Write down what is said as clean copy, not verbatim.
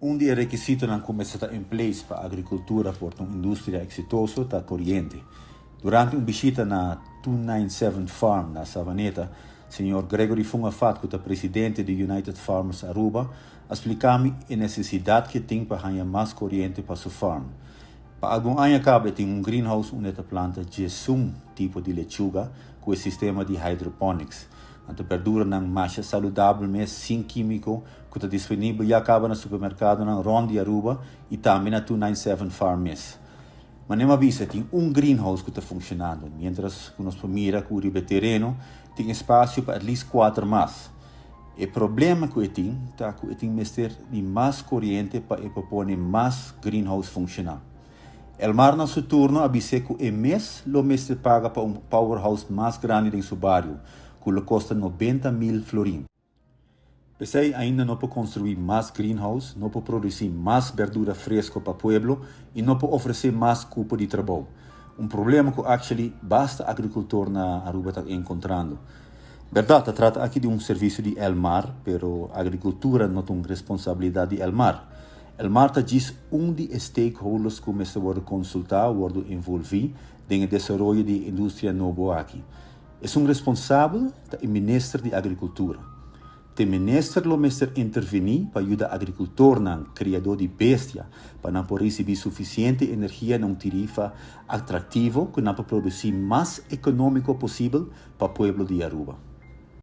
Um dos requisitos que começar em place para a agricultura por uma indústria exitosa está corrente. Durante uma visita na 297 Farm na Savaneta, Sr. Gregory Fungafat, que é presidente do United Farmers Aruba, explicou-me a necessidade que tem para ganhar mais corrente para sua farm. Para algum ano acaba tem um greenhouse onde a planta de um tipo de lechuga com o sistema de hydroponics. Então, perdura na massa saudável, mas sem químico, que está disponível e acaba no supermercado na Ronde Aruba e também na 297 Farm. Mas nem avisa, tem um greenhouse que está funcionando, mientras que nós mira que o terreno tem espaço para at least 4 mais. O problema que tem é que tem mestre de mais corrente para pôr mais greenhouse funcionar. El mar no seu turno avisa que o mês lo mestre paga para um powerhouse mais grande em seu bairro, que lhe custa 90.000 florins. Pensei ainda não pode construir mais greenhouse, não pode produzir mais verdura fresca para o pueblo e não pode oferecer mais cupo de trabalho. Um problema que actually basta agricultor na Aruba está encontrando. Verdade, trata aqui de um serviço de El Mar, pero a agricultura não tem responsabilidade de El Mar. El Mar diz de stakeholders que começam a consultar, a envolver no desenvolvimento de indústria nova aqui. É um responsável do Ministério de Agricultura. O Ministério lo intervenir para ajudar o agricultor no criador de bestia, para não receber suficiente energia numa tarifa atrativa que não produzir mais econômico possível para o povo de Aruba.